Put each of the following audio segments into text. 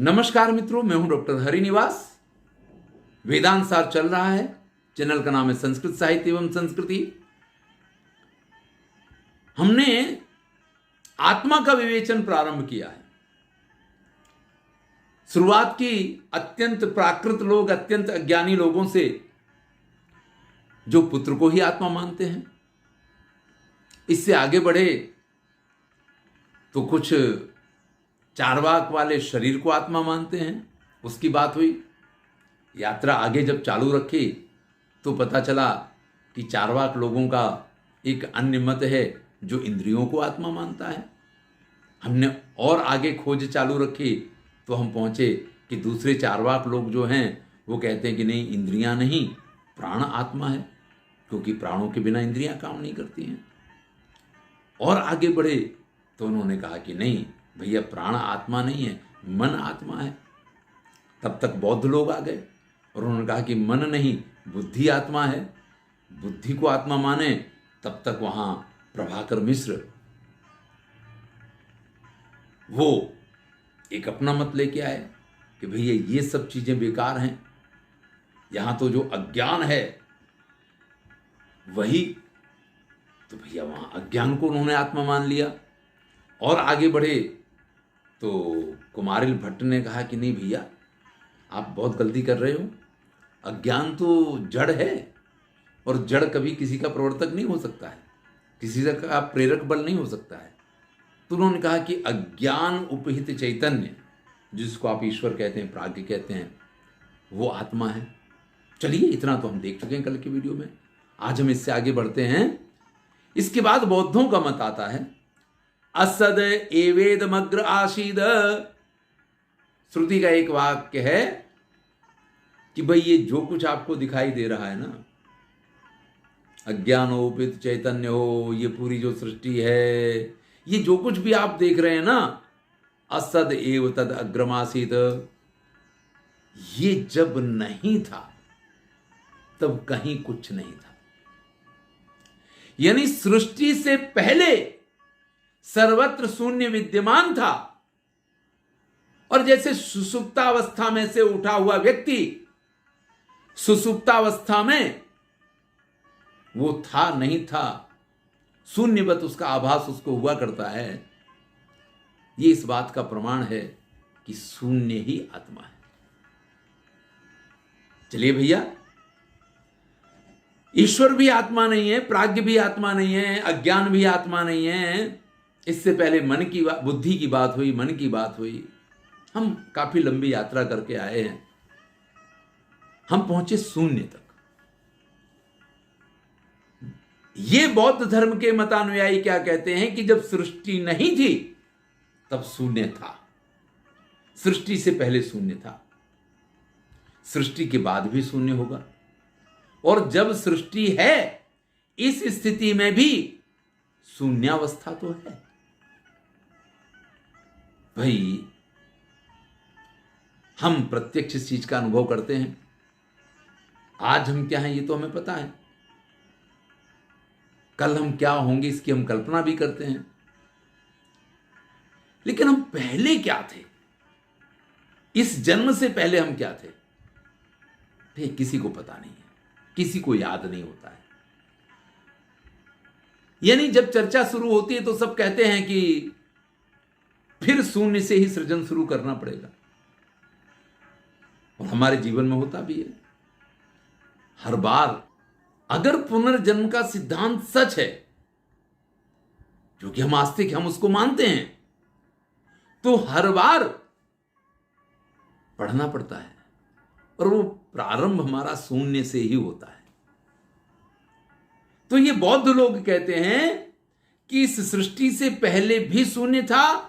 नमस्कार मित्रों, मैं हूं डॉक्टर हरिनिवास। वेदांत सार चल रहा है। चैनल का नाम है संस्कृत साहित्य एवं संस्कृति। हमने आत्मा का विवेचन प्रारंभ किया है। शुरुआत की अत्यंत प्राकृत लोग, अत्यंत अज्ञानी लोगों से, जो पुत्र को ही आत्मा मानते हैं। इससे आगे बढ़े तो कुछ चारवाक वाले शरीर को आत्मा मानते हैं, उसकी बात हुई। यात्रा आगे जब चालू रखी तो पता चला कि चारवाक लोगों का एक अन्य मत है जो इंद्रियों को आत्मा मानता है। हमने और आगे खोज चालू रखी तो हम पहुंचे कि दूसरे चारवाक लोग जो हैं वो कहते हैं कि नहीं, इंद्रियां नहीं, प्राण आत्मा है, क्योंकि प्राणों के बिना इंद्रियां काम नहीं करती हैं। और आगे बढ़े तो उन्होंने कहा कि नहीं भैया, प्राण आत्मा नहीं है, मन आत्मा है। तब तक बौद्ध लोग आ गए और उन्होंने कहा कि मन नहीं, बुद्धि आत्मा है, बुद्धि को आत्मा माने। तब तक वहां प्रभाकर मिश्र वो एक अपना मत लेके आए कि भैया ये सब चीजें बेकार हैं, यहां तो जो अज्ञान है वही, तो भैया वहां अज्ञान को उन्होंने आत्मा मान लिया। और आगे बढ़े तो कुमारिल भट्ट ने कहा कि नहीं भैया, आप बहुत गलती कर रहे हो, अज्ञान तो जड़ है और जड़ कभी किसी का प्रवर्तक नहीं हो सकता है, किसी का प्रेरक बल नहीं हो सकता है। तो उन्होंने कहा कि अज्ञान उपहित चैतन्य, जिसको आप ईश्वर कहते हैं, प्राज्ञ कहते हैं, वो आत्मा है। चलिए, इतना तो हम देख चुके हैं कल की वीडियो में। आज हम इससे आगे बढ़ते हैं। इसके बाद बौद्धों का मत आता है, असद एवेदमग्र आशीद। श्रुति का एक वाक्य है कि भाई ये जो कुछ आपको दिखाई दे रहा है ना, अज्ञानोपित चैतन्य हो, ये पूरी जो सृष्टि है, ये जो कुछ भी आप देख रहे हैं ना, असद एव तद अग्रमासीत, ये जब नहीं था तब कहीं कुछ नहीं था। यानी सृष्टि से पहले सर्वत्र शून्य विद्यमान था। और जैसे सुसुप्तावस्था में से उठा हुआ व्यक्ति सुसुप्तावस्था में वो था नहीं था, शून्यवत उसका आभास उसको हुआ करता है, ये इस बात का प्रमाण है कि शून्य ही आत्मा है। चलिए भैया, ईश्वर भी आत्मा नहीं है, प्राज्ञ भी आत्मा नहीं है, अज्ञान भी आत्मा नहीं है। इससे पहले मन की बात, बुद्धि की बात हुई, मन की बात हुई। हम काफी लंबी यात्रा करके आए हैं, हम पहुंचे शून्य तक। ये बौद्ध धर्म के मतानुयायी क्या कहते हैं कि जब सृष्टि नहीं थी तब शून्य था, सृष्टि से पहले शून्य था, सृष्टि के बाद भी शून्य होगा, और जब सृष्टि है इस स्थिति में भी शून्यावस्था तो है। भाई, हम प्रत्यक्ष इस चीज का अनुभव करते हैं। आज हम क्या हैं ये तो हमें पता है, कल हम क्या होंगे इसकी हम कल्पना भी करते हैं, लेकिन हम पहले क्या थे, इस जन्म से पहले हम क्या थे, भाई किसी को पता नहीं है, किसी को याद नहीं होता है। यानी जब चर्चा शुरू होती है तो सब कहते हैं कि फिर शून्य से ही सृजन शुरू करना पड़ेगा, और हमारे जीवन में होता भी है। हर बार अगर पुनर्जन्म का सिद्धांत सच है, जो कि हम आस्तिक, हम उसको मानते हैं, तो हर बार पढ़ना पड़ता है, और वो प्रारंभ हमारा शून्य से ही होता है। तो ये बौद्ध लोग कहते हैं कि इस सृष्टि से पहले भी शून्य था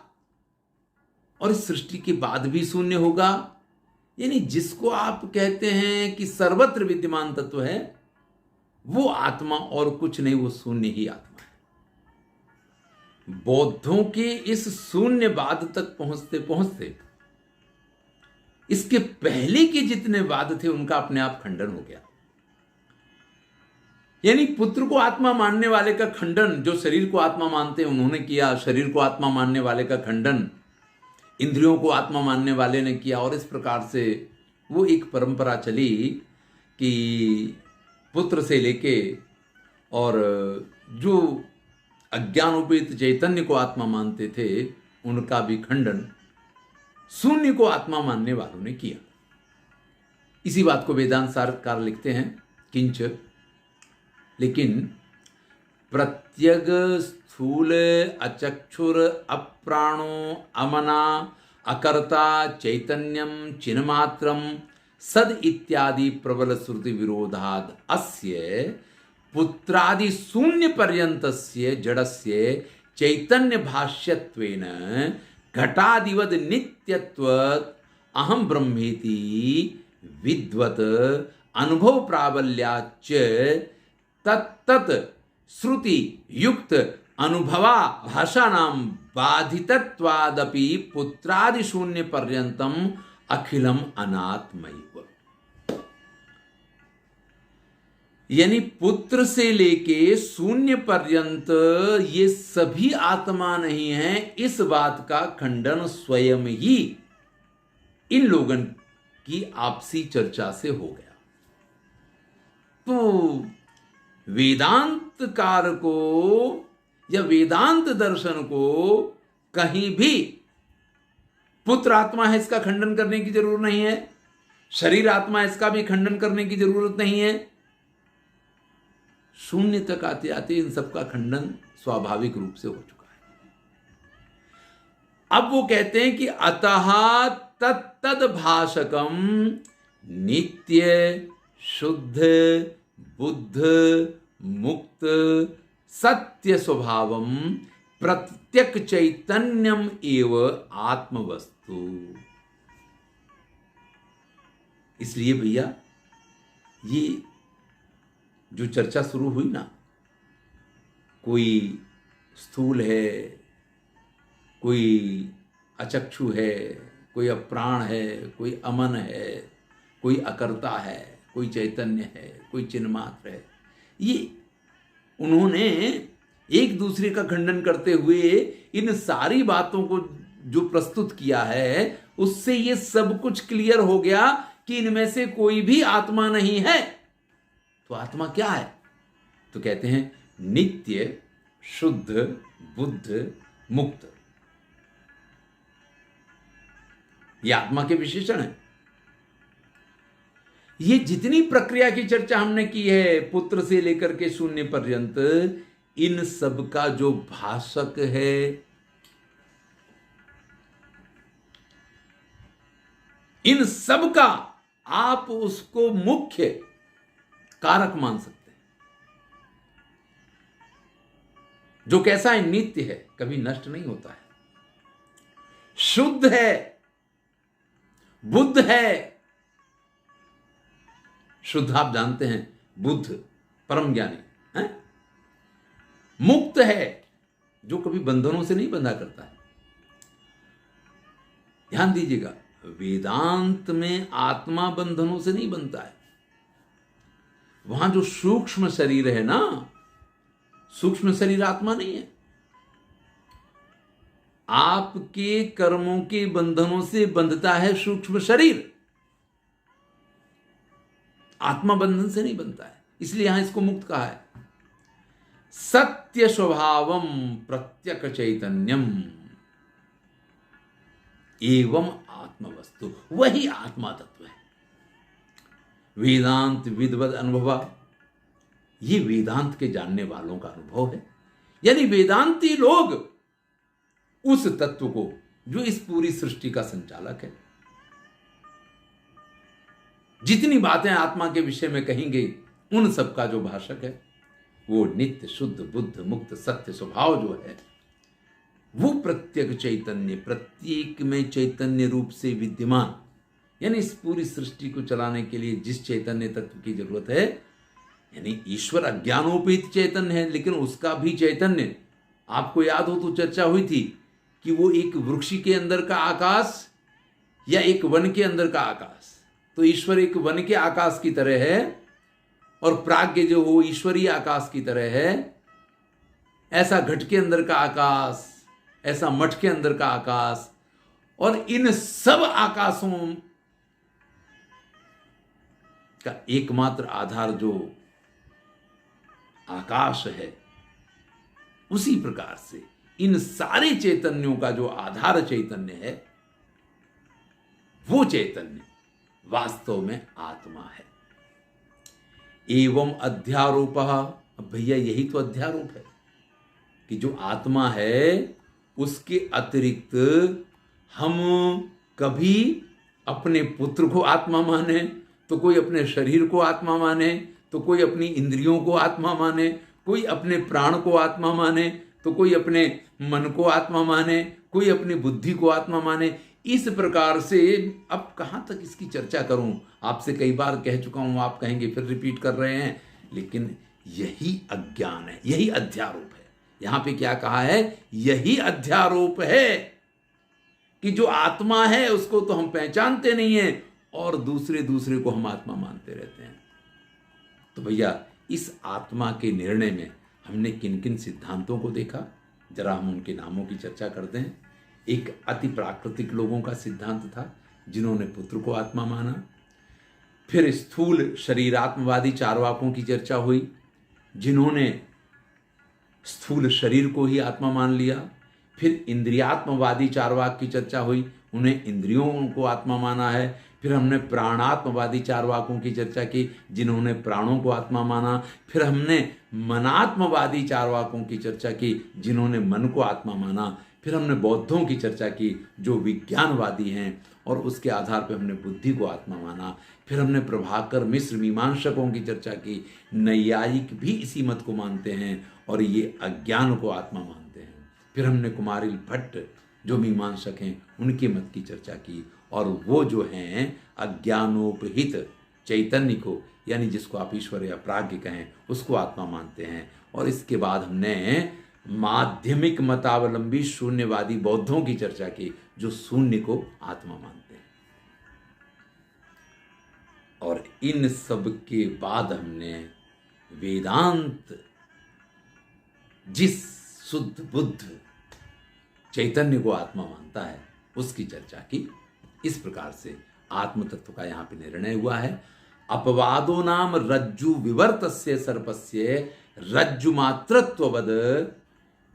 और इस सृष्टि के बाद भी शून्य होगा। यानी जिसको आप कहते हैं कि सर्वत्र विद्यमान तत्व है, वो आत्मा और कुछ नहीं, वो शून्य ही आत्मा है। बौद्धों के इस शून्यवाद तक पहुंचते पहुंचते इसके पहले के जितने वाद थे उनका अपने आप खंडन हो गया। यानी पुत्र को आत्मा मानने वाले का खंडन, जो शरीर को आत्मा मानते हैं उन्होंने किया, शरीर को आत्मा मानने वाले का खंडन इंद्रियों को आत्मा मानने वाले ने किया, और इस प्रकार से वो एक परंपरा चली कि पुत्र से लेके और जो अज्ञानोपेत चैतन्य को आत्मा मानते थे उनका भी खंडन शून्य को आत्मा मानने वालों ने किया। इसी बात को वेदांत सारकार लिखते हैं, किंच लेकिन प्रत्यग स्थूल अचक्षुर अप्राणो अमना अकर्ता चैतन्यम चिन्मात्रम सद इत्यादि प्रबल श्रुति विरोधाद अस्य पुत्रादि शून्य पर्यंतस्य जड़स्य चैतन्य भाष्यत्वेन घटादिवद नित्यत्वत् अहम ब्रह्मेति विद्वत अनुभव प्राबल्याच्च तत्तत् श्रुति युक्त अनुभवा भाषाणाम बाधितत्वादपि पुत्रादि शून्य पर्यंतम अखिलम अनात्मैव। यानी पुत्र से लेके शून्य पर्यंत ये सभी आत्मा नहीं है, इस बात का खंडन स्वयं ही इन लोगों की आपसी चर्चा से हो गया। तो वेदांतकार को या वेदांत दर्शन को कहीं भी पुत्र आत्मा है इसका खंडन करने की जरूरत नहीं है, शरीर आत्मा है इसका भी खंडन करने की जरूरत नहीं है। शून्य तक आते आते इन सबका खंडन स्वाभाविक रूप से हो चुका है। अब वो कहते हैं कि अतः तत्तद भाषकम नित्य शुद्ध बुद्ध मुक्त सत्य स्वभावम प्रत्यक चैतन्यम एव आत्मवस्तु। इसलिए भैया ये जो चर्चा शुरू हुई ना, कोई स्थूल है, कोई अचक्षु है, कोई अप्राण है, कोई अमन है, कोई अकर्ता है, कोई चैतन्य है, कोई चिन्मात्र है, ये उन्होंने एक दूसरे का खंडन करते हुए इन सारी बातों को जो प्रस्तुत किया है उससे ये सब कुछ क्लियर हो गया कि इनमें से कोई भी आत्मा नहीं है। तो आत्मा क्या है? तो कहते हैं नित्य शुद्ध बुद्ध मुक्त। ये आत्मा के विशेषण है। ये जितनी प्रक्रिया की चर्चा हमने की है पुत्र से लेकर के शून्य पर्यंत, इन सब का जो भाषक है इन सब का आप उसको मुख्य कारक मान सकते हैं। जो कैसा है, नित्य है, कभी नष्ट नहीं होता है, शुद्ध है, बुद्ध है। शुद्ध आप जानते हैं, बुद्ध परम ज्ञानी है, मुक्त है, जो कभी बंधनों से नहीं बंधा करता है। ध्यान दीजिएगा, वेदांत में आत्मा बंधनों से नहीं बनता है। वहां जो सूक्ष्म शरीर है ना, सूक्ष्म शरीर आत्मा नहीं है। आपके कर्मों के बंधनों से बंधता है सूक्ष्म शरीर, आत्मा बंधन से नहीं बनता है। इसलिए यहां इसको मुक्त कहा है। सत्य स्वभावम प्रत्यक चैतन्यम एवं आत्मवस्तु, वही आत्मा तत्व है। वेदांत विद्वद अनुभवा, ये वेदांत के जानने वालों का अनुभव है। यानी वेदांती लोग उस तत्व को जो इस पूरी सृष्टि का संचालक है, जितनी बातें आत्मा के विषय में कहेंगे उन सब का जो भाषक है वो नित्य शुद्ध बुद्ध मुक्त सत्य स्वभाव जो है, वो प्रत्येक चैतन्य, प्रत्येक में चैतन्य रूप से विद्यमान। यानी इस पूरी सृष्टि को चलाने के लिए जिस चैतन्य तत्व की जरूरत है, यानी ईश्वर अज्ञानोपित चैतन्य है, लेकिन उसका भी चैतन्य, आपको याद हो तो चर्चा हुई थी कि वो एक वृक्ष के अंदर का आकाश या एक वन के अंदर का आकाश। तो ईश्वर एक वन के आकाश की तरह है और प्राज्ञ जो हो ईश्वरीय आकाश की तरह है। ऐसा घट के अंदर का आकाश, ऐसा मठ के अंदर का आकाश और इन सब आकाशों का एकमात्र आधार जो आकाश है, उसी प्रकार से इन सारे चैतन्यों का जो आधार चैतन्य है, वो चैतन्य वास्तव में आत्मा है। एवं अध्यारोप, अब भैया यही तो अध्यारोप है कि जो आत्मा है उसके अतिरिक्त हम कभी अपने पुत्र को आत्मा माने, तो कोई अपने शरीर को आत्मा माने, तो कोई अपनी इंद्रियों को आत्मा माने, कोई अपने प्राण को आत्मा माने, तो कोई अपने मन को आत्मा माने, कोई अपनी बुद्धि को आत्मा माने। इस प्रकार से अब कहाँ तक इसकी चर्चा करूं, आपसे कई बार कह चुका हूं, आप कहेंगे फिर रिपीट कर रहे हैं, लेकिन यही अज्ञान है, यही अध्यारोप है। यहां पे क्या कहा है, यही अध्यारोप है कि जो आत्मा है उसको तो हम पहचानते नहीं है और दूसरे को हम आत्मा मानते रहते हैं। तो भैया इस आत्मा के निर्णय में हमने किन किन सिद्धांतों को देखा, जरा हम उनके नामों की चर्चा करते हैं। एक अति प्राकृतिक लोगों का सिद्धांत था जिन्होंने पुत्र को आत्मा माना। फिर स्थूल शरीरात्मवादी चारवाकों की चर्चा हुई जिन्होंने स्थूल शरीर को ही आत्मा मान लिया। फिर इंद्रियात्मवादी चारवाक की चर्चा हुई, उन्हें इंद्रियों को आत्मा माना है। फिर हमने प्राणात्मवादी चारवाकों की चर्चा की जिन्होंने प्राणों को आत्मा माना। फिर हमने मनात्मवादी चारवाकों की चर्चा की जिन्होंने मन को आत्मा माना। फिर हमने बौद्धों की चर्चा की जो विज्ञानवादी हैं और उसके आधार पर हमने बुद्धि को आत्मा माना। फिर हमने प्रभाकर मिश्र मीमांसकों की चर्चा की, नैयायिक भी इसी मत को मानते हैं और ये अज्ञान को आत्मा मानते हैं। फिर हमने कुमारिल भट्ट जो मीमांसक हैं उनके मत की चर्चा की और वो जो हैं अज्ञानोपहित चैतन्य को, यानी जिसको आप ईश्वर या प्राज्ञ कहें, उसको आत्मा मानते हैं। और इसके बाद हमने माध्यमिक मतावलंबी शून्यवादी बौद्धों की चर्चा की जो शून्य को आत्मा मानते हैं। और इन सब के बाद हमने वेदांत जिस शुद्ध बुद्ध चैतन्य को आत्मा मानता है उसकी चर्चा की। इस प्रकार से आत्म तत्व का यहां पे निर्णय हुआ है। अपवादो नाम रज्जु विवर्तस्य सर्पस्य रज्जु मात्रत्ववद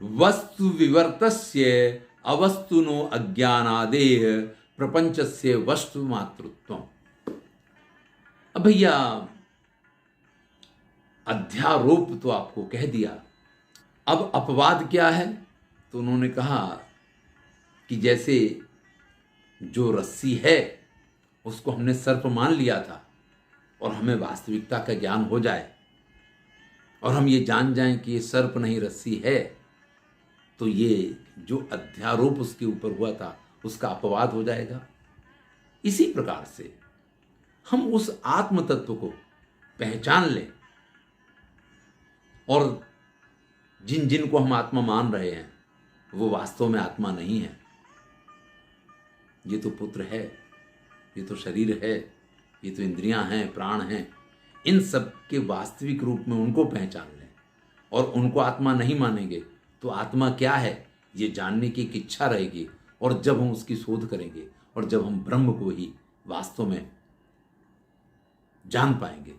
वस्तु विवर्तस्य अवस्तुनो अज्ञानादेह प्रपंचस्य वस्तु मातृत्वम। अब भैया अध्यारोप तो आपको कह दिया, अब अपवाद क्या है? तो उन्होंने कहा कि जैसे जो रस्सी है उसको हमने सर्प मान लिया था और हमें वास्तविकता का ज्ञान हो जाए और हम ये जान जाएं कि ये सर्प नहीं रस्सी है, तो ये जो अध्यारोप उसके ऊपर हुआ था उसका अपवाद हो जाएगा। इसी प्रकार से हम उस आत्म तत्व को पहचान लें और जिन जिन को हम आत्मा मान रहे हैं वो वास्तव में आत्मा नहीं है। ये तो पुत्र है, ये तो शरीर है, ये तो इंद्रियां हैं, प्राण हैं। इन सब के वास्तविक रूप में उनको पहचान लें और उनको आत्मा नहीं मानेंगे तो आत्मा क्या है ये जानने की एक इच्छा रहेगी। और जब हम उसकी शोध करेंगे और जब हम ब्रह्म को ही वास्तव में जान पाएंगे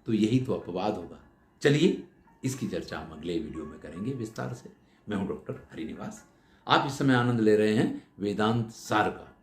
तो यही तो अपवाद होगा। चलिए इसकी चर्चा हम अगले वीडियो में करेंगे विस्तार से। मैं हूं डॉक्टर हरिनिवास। आप इस समय आनंद ले रहे हैं वेदांत सार का।